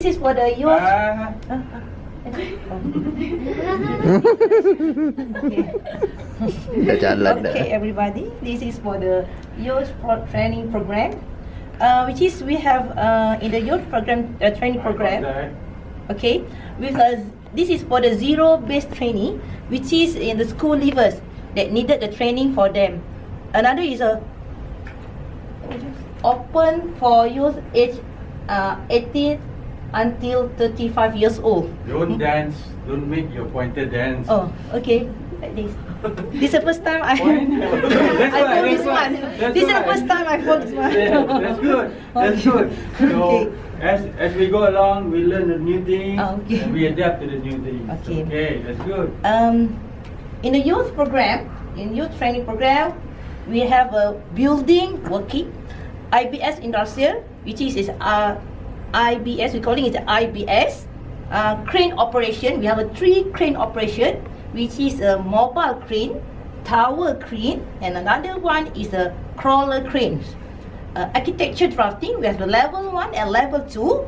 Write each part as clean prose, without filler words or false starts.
is for the youth. Dah jalan dah. Okay, everybody. This is for the youth training program, which is we have in the youth program training program. Okay, with this is for the zero-based training, which is in the school leavers that needed the training for them. Another is a open for youth age 18 until 35 years old. Don't dance. Don't make your pointer dance. Oh, okay, like this. This is the first time I That's I why, fold this that's why, one. that's This is the why. first time I fold this one. Yeah, that's good. That's Okay. good. So Okay. as we go along, we learn the new things Okay. and we adapt to the new things. Okay. Okay, that's good. In the youth program, in youth training program, we have a building working, IBS industrial, which is IBS. We calling it IBS. Crane operation. We have a 3 crane operation, which is a mobile crane, tower crane, and another one is a crawler crane. Architecture drafting. We have the level 1 and level 2.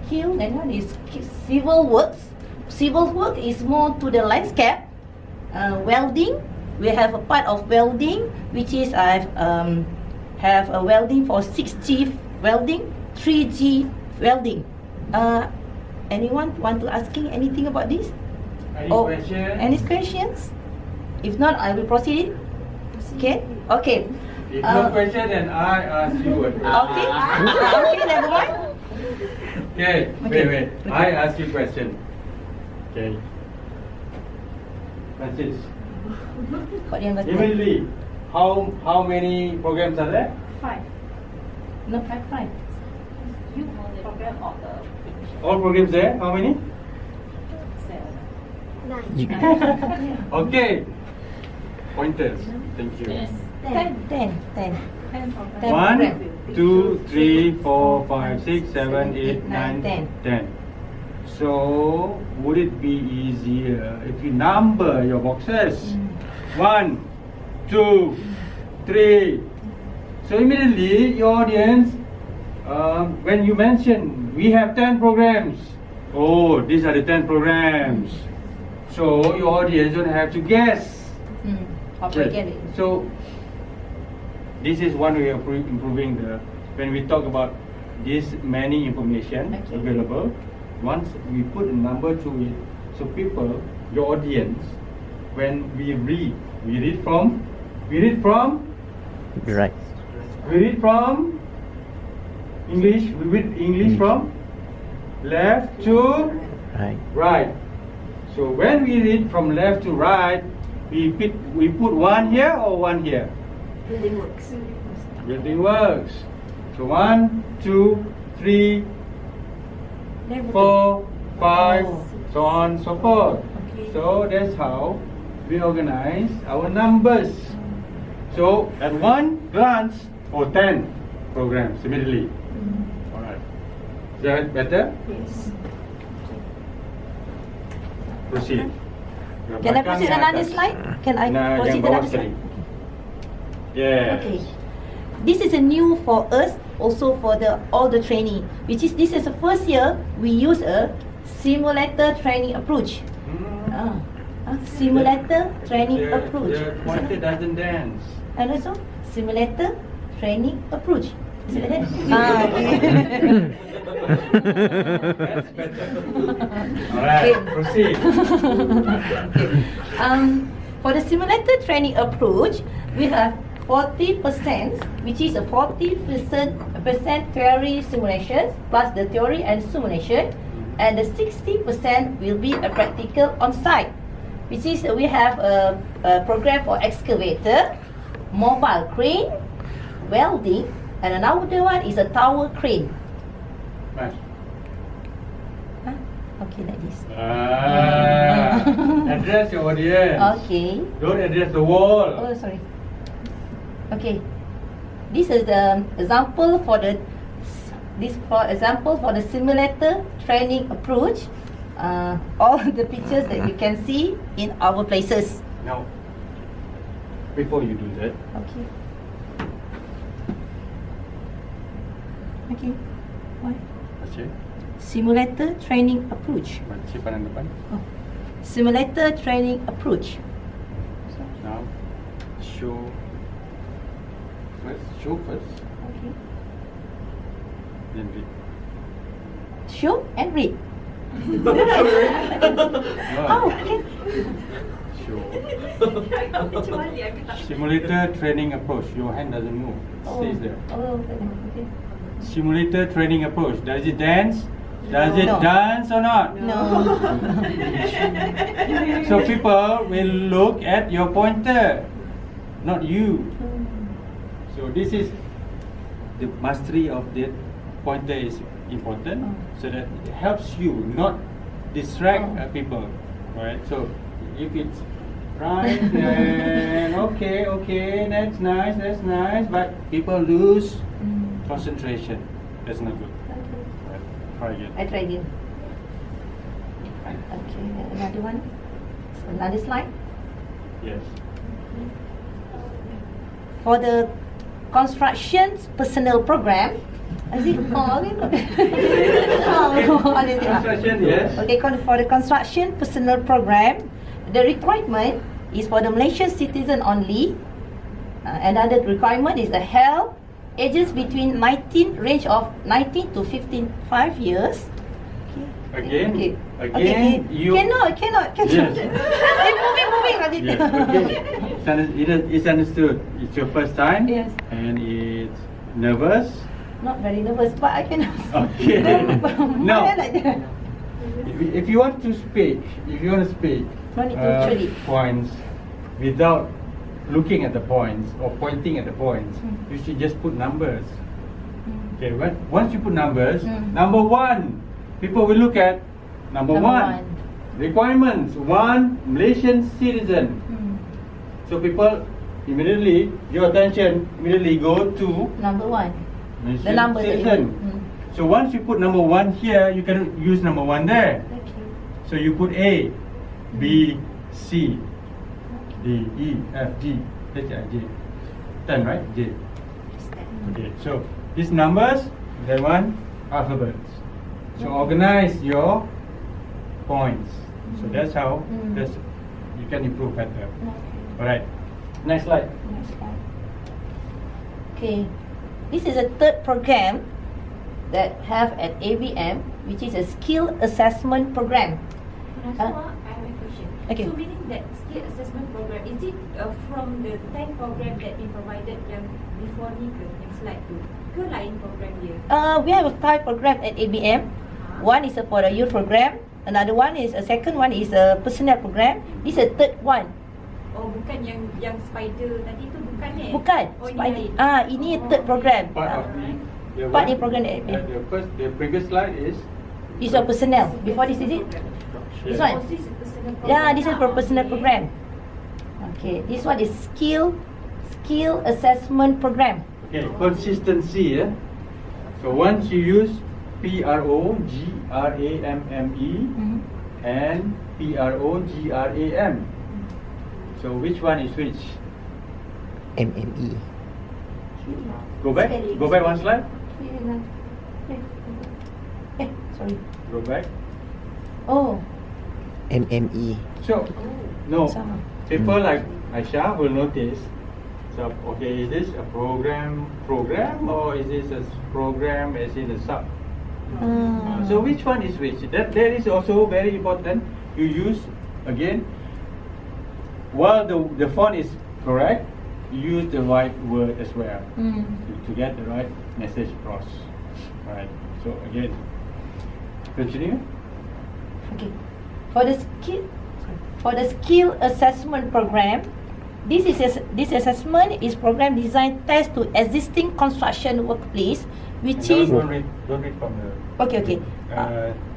Skill. And one is civil works. Civil work is more to the landscape. Welding. We have a part of welding, which is I have a welding for 6G welding, 3G welding. Anyone want to asking anything about this? Any Oh, questions? Any questions? If not, I will proceed. Okay. Okay. If no question, then I ask you a question. Okay. Okay. Never mind. Okay. Okay. Wait. Okay. I ask you question. Okay. Francis. What do you understand? Immediately, how many programs are there? 5. No, five. You know the program of the All programs there? How many? 7. Okay. Pointers. Thank you. Yes. 10. 10 program. 1, 2, 3, 4, 5, 6, 7, 8, 9, 10. So, would it be easier if you number your boxes? 1, 2, 3. So immediately, your audience, when you mention we have 10 programs, oh, these are the 10 programs. So your audience don't have to guess. Okay. So this is one way of improving the when we talk about this many information Okay. available. Once we put a number to it, so people, your audience, when we read from Right. English. We read English from left to Right. right. So when we read from left to right, we put one here or one here. Building works. Building works. So 1, 2, 3, 4, 5, so on so forth. Okay. So that's how we organize our numbers. So at one glance, 10 programs immediately. Alright. Is that better? Yes. Proceed. Can I proceed another slide? Can I Nah, proceed yang bawah another slide? sekali. Yes. Okay. This is a new for us, also for all the training, which is this is the first year we use a simulator training approach. Simulator training approach. The pointer doesn't dance. And also simulator training approach. Is it like that? Okay. That's better. Alright, proceed. For the simulator training approach, we have 40%, which is a 40% theory simulation plus the theory and simulation, and the 60% will be a practical on site, which is we have a program for excavator, mobile crane, welding, and another one is a tower crane. Mas. Okay, like this. Address your audience. Okay. Don't address the wall. Oh, sorry. Okay. This is the example for the simulator training approach. All the pictures that you can see in our places. Now, before you do that, Okay. Okay. Why? okay, Simulator training approach. Baca pandang depan. Simulator training approach. Now, show first, Okay. then read. Show and read. No, Oh, okay. show. Kecuali aku tak. Simulator training approach. Your hand doesn't move. It stays there. Oh, okay. Simulator training approach. Does it dance? Does it No. dance or not? No. So people will look at your pointer, not you. So this is the mastery of the pointer is important, so that it helps you not distract people, right? So if it's right, then okay, that's nice, but people lose concentration. That's not good. Right. Try again. I try again. Okay, another one. Another slide. Yes. For the construction personnel program, is it called? Construction, yes. Okay, for the construction personnel program, the requirement is for the Malaysian citizen only. Another requirement is the health ages between 19 to 55 years. Again, Okay. you. Cannot. Yes. moving. Yes, okay. It's understood. It's your first time. Yes. And it's nervous. Not very nervous, but I cannot. Okay. No. Like that. If you want to speak, No need to actually. points without looking at the points or pointing at the points, you should just put numbers. Okay, once you put numbers, number one, people will look at number one. Requirements, one Malaysian citizen. So people immediately, your attention immediately go to Number one. Malaysian The numbers that you citizen. put. So once you put number one here, you can use number one there. Okay. So you put A, B, C, D, E, F, G, H, I, J. 10, right? J. Okay, so these numbers, they want alphabets. So organize your points. So that's how you can improve better. Alright, next slide. Okay, this is a third program that have at ABM, which is a skill assessment program. I have a question. Okay. So meaning that skill assessment program, is it from the 10 program that been provided yang before ni ke, yang slide tu? Ke lain program dia? We have 5 program at ABM. One is for the youth program. Another one is a second one is a personnel program. This is a third one. Oh, bukan yang spider tadi tu, bukan Bukan. Oh, ini lain. Ini third program. Part of the Part one, in program at ABM. the previous slide is This is a personnel. Before this is it? This one. Oh, this is personal program. Yeah, this is for personnel program. Okay, this one is skill assessment program. Okay, consistency. So once you use PROGRAMME and PROGRAM. So which one is which? MME. Go back one slide. Sorry. Go back. Oh, MME. So no, sama. people like Aisha will notice. So okay, is this a program or is this a program as in a sub? So which one is which? That is also very important. You use again while the font is correct, you use the right word as well to get the right message across. Right. So again, continue. Okay. For the skill assessment program, this assessment is program designed test to existing construction workplace, which is Don't read from the. okay.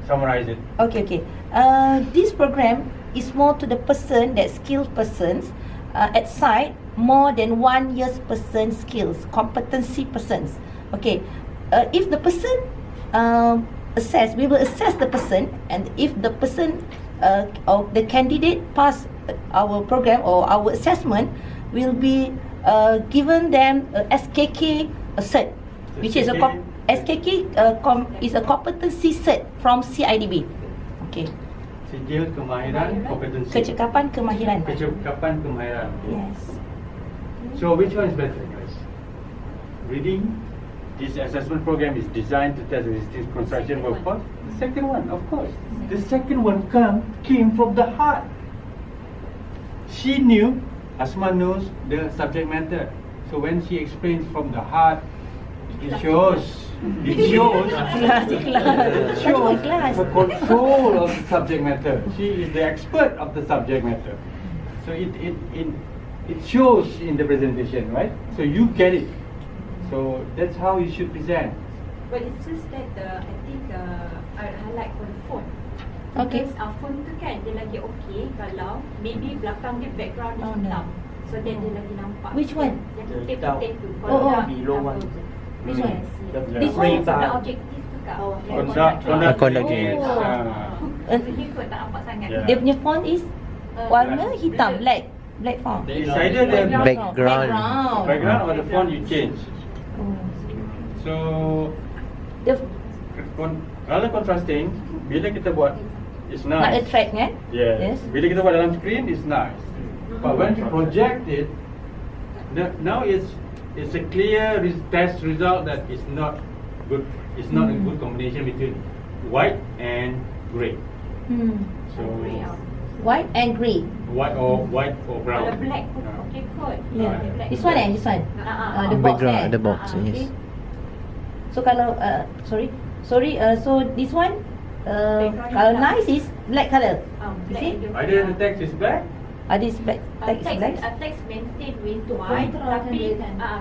Summarize it. Okay. This program is more to the person, that skilled persons at site, more than 1 year's person skills, competency persons. Okay. If the person we will assess the person, and if the person or the candidate pass our program or our assessment, will be given them a SKK cert, which is a SKK is a competency cert from CIDB. Okay. Sijil kemahiran kompetensi. Kecekapan kemahiran. Kecekapan kemahiran. Yes. So which one is better, guys? Reading. This assessment program is designed to test resistance construction workforce. The second one, of course. The second one came from the heart. She knew, Asma knows the subject matter. So when she explains from the heart, it shows Ikhlas. shows Ikhlas. the control of the subject matter. She is the expert of the subject matter. So it shows in the presentation, right? So you get it. So that's how you should present. But it's just that I think I highlight for the phone. Okay. Because phone tu kan dia lagi okay kalau maybe belakang dia background dia Oh, no. hitam. So then dia lagi nampak. Which one? Yang putih-putih tu. Oh, dah below hitam one. tu. This one. Yeah. This one. Conduct objektif tu kak. Conduct Conduct gates. Oh. So dia kot tak nampak sangat. Yeah. Dia punya font is warna hitam, black font. It's either the Background. background or the font you change. Oh. So The color contrasting bila kita buat it's nak nice. attract kan? Yes. Bila kita buat dalam screen it's nice. But when you project it, now it's a clear test result that is not good. It's not a good combination between white and grey. So White and grey. white or brown. Kalau black pun okay kot. Yeah. Black. This one and this one. The box Background, kan? the box, Okay. yes. So kalau sorry, so this one kalau nice is black color. Black See? dia Either the text is black. This black text is black. text maintain with white tapi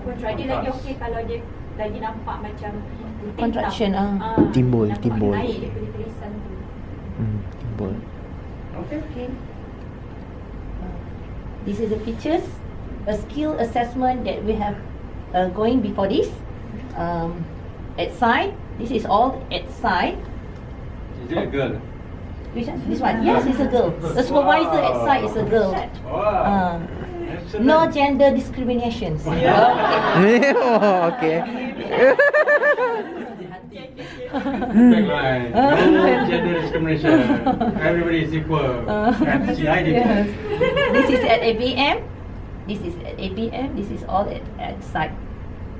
contrast dia lagi okay kalau dia lagi nampak macam putih Contraction, hitam. Timbul, nampak timbul. naik dia punya tulisan tu. Timbul. Okay. This is the features, a skill assessment that we have going before this. At side, this is all at side. Is it a girl? Which one? This one? Yes, it's a girl. The supervisor at side is a girl. Wow. No gender discriminations. Oh, okay. Tagline. No gender discrimination. Everybody is equal. And CIDB. Yes. This is at ABM. This is at ABM. This is all at site.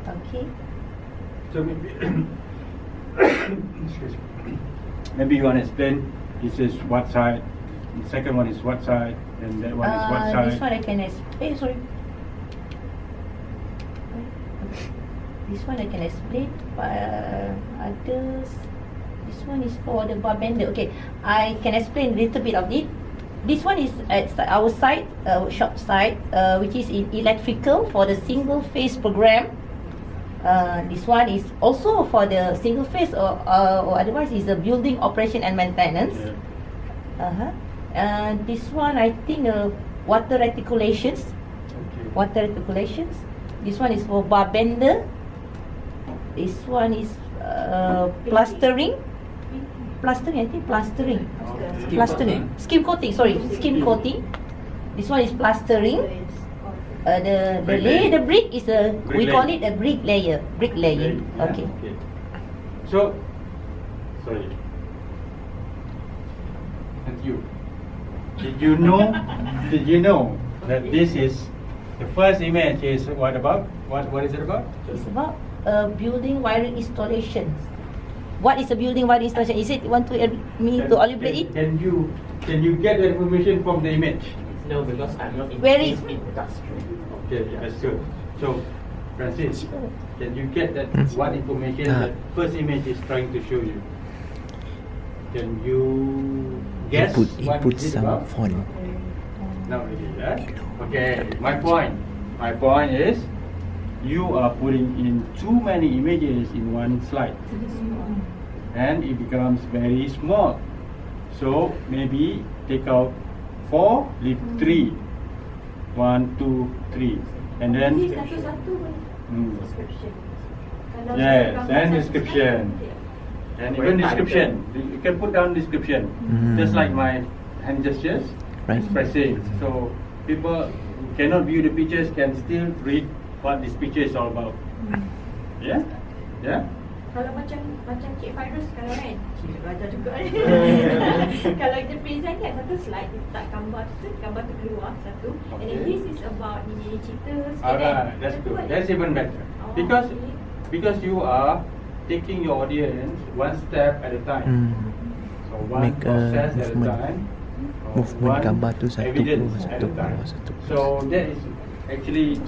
Okay. So maybe, excuse me. Maybe you want to explain. This is what side. The second one is what side, and that one is what side. This one I can explain. Sorry. This one I can explain. Others. This one is for the bar bender. Okay, I can explain a little bit of it. This one is at our site, workshop site, which is in electrical for the single phase program. This one is also for the single phase or otherwise is the building operation and maintenance. Yeah. This one I think water reticulations. Okay. Water reticulations. This one is for bar bender. This one is plastering. Plastering, I think plastering. Okay. Plastering. Skim coating, sorry. Skim coating. This one is plastering. The Brick layer, layer. the brick is a, we Brick call layer. it a brick layer. Brick layer. Yeah, Okay. So, sorry. And you. Did you know? Did you know that this is the first image is what about? What is it about? It's about building wiring installations. What is a building wiring installation? Is it want to me to elaborate it? Can you get the information from the image? No, because I'm not in Where this is- industry. Okay, that's good. So, Francis, can you get that what information that first image is trying to show you? Can you guess what Input is it some about? font. Not really, yeah? Okay, my point is you are putting in too many images in one slide and it becomes very small. So maybe take out 4, leave 3. 1, 2, 3. And then Ini satu-satu pun description. Kalau yes, orang and pasal description. And even description. You can put down description. Just like my hand gestures Right. expressing. So people who cannot view the pictures can still read what this picture is all about. Yeah? Yeah? Kalau macam Cik Fairuz sekarang kan, Cik belajar juga ni. Kalau kita present kan satu slide, kita letak gambar tu keluar satu. And then Okay. this is about ni cerita sikit Alright, that's Betul good. kan? That's even better. Oh, Because you are taking your audience one step at a time. Hmm. So one Make a process at a movement. time. Movement one gambar tu satu evidence keluar, at satu a time. keluar, satu keluar. So that is actually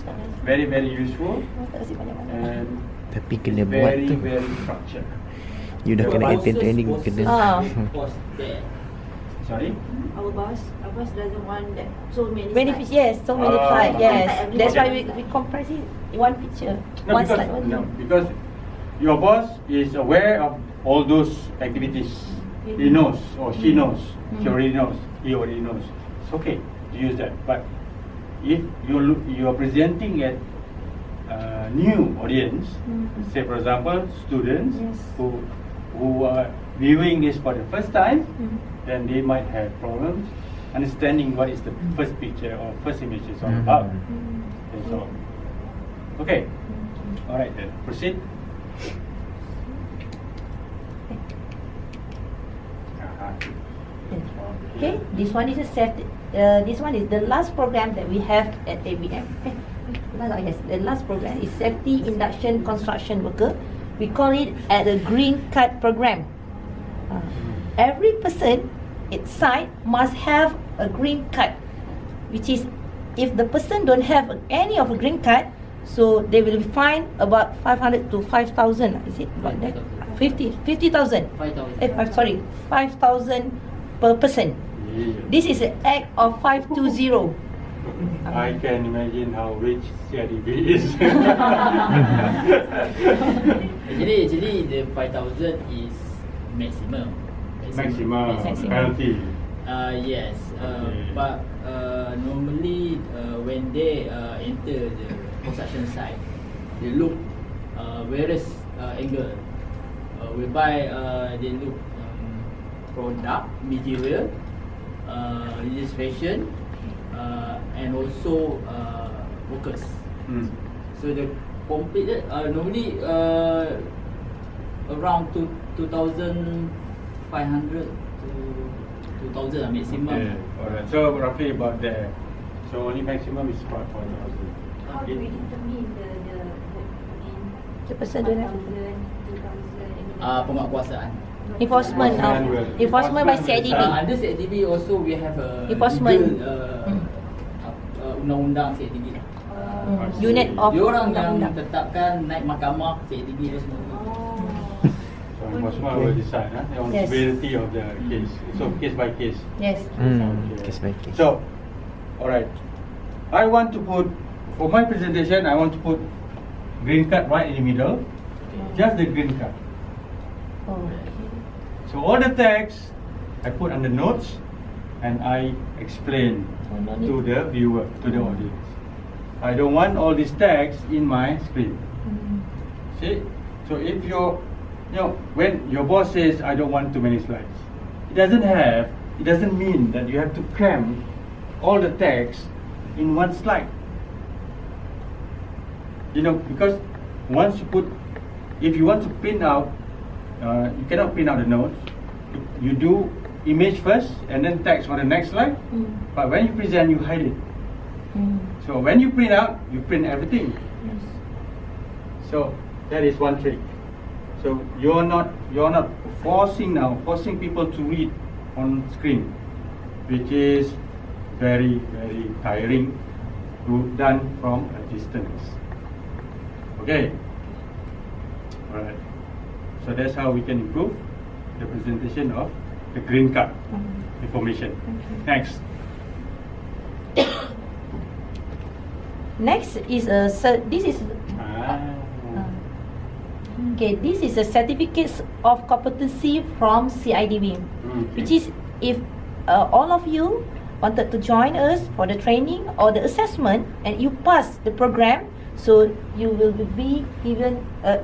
very very useful Tak kasi banyak-banyak. and Tapi kena buat very tu. very structured. You dah kena attend training kena. Ah. Post there. Sorry. Our boss doesn't want that so many Benefits, slides. yes, so many Ah. slides, yes. Okay. That's why we compress it in one picture, No, one because slide only. because your boss is aware of all those activities. He knows or she knows. She already knows. He already knows. It's okay to use that. But if you are presenting at new audience, say for example students Yes. who are viewing this for the first time, then they might have problems understanding what is the first picture or first image is all about. Okay, so okay, all right then proceed. Okay, this one is a set. This one is the last program that we have at ABM. Yes, the last program is Safety Induction Construction Worker. We call it at a green card program. Every person inside must have a green card, which is if the person don't have any of a green card, so they will be fined about 500 to 5,000. Is it about that? 50,000. 5,000. Sorry, 5,000 per person. Yeah. This is an act of 520. I can imagine how rich CIDB is. Actually the 5,000 is maximum. Maximum Maximum. penalty. Yes. Okay. But normally when they enter the construction site, they look various angle. Whereby they look product, material, registration, and also workers. So the completed normally around 2,500 to 2,000 maximum. Okay. Alright. So roughly about there. So only maximum is about 4,000. How do we determine the The person don't have 2,000? Penguatkuasaan. enforcement. Enforcement by CIDB. Under CIDB also we have a Enforcement. legal, undang-undang CIDB. Unit of Diorang yang undang-undang. tetapkan naik mahkamah CIDB tu semua. So enforcement will decide on Yes. severity of the case. So case by case. Yes. Case by case. So, alright. I want to put, for my presentation, I want to put green card right in the middle. Just the green card. Oh. So all the text I put under notes and I explain Oh, no need. to the viewer, to the audience. I don't want all this text in my screen. See? So if when your boss says I don't want too many slides, it doesn't mean that you have to cram all the text in one slide. Because once you put, if you want to print out, you cannot print out the notes. You do image first and then text on the next slide. But when you present, you hide it. So when you print out, you print everything. So that is one trick. So you're not forcing people to read on screen, which is very very tiring done from a distance. Okay. Alright. So that's how we can improve the presentation of the green card information. Next. Next is this is okay. This is a certificates of competency from CIDB, which is if all of you wanted to join us for the training or the assessment and you pass the program, so you will be given.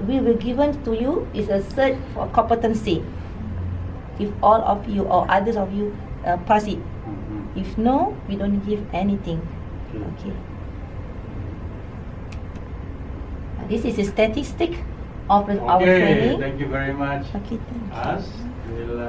We will given to you is a cert for competency. If all of you or others of you pass it, if no, we don't give anything. Okay. This is a statistic of our Okay, training. thank you very much. Okay, thank you. Us will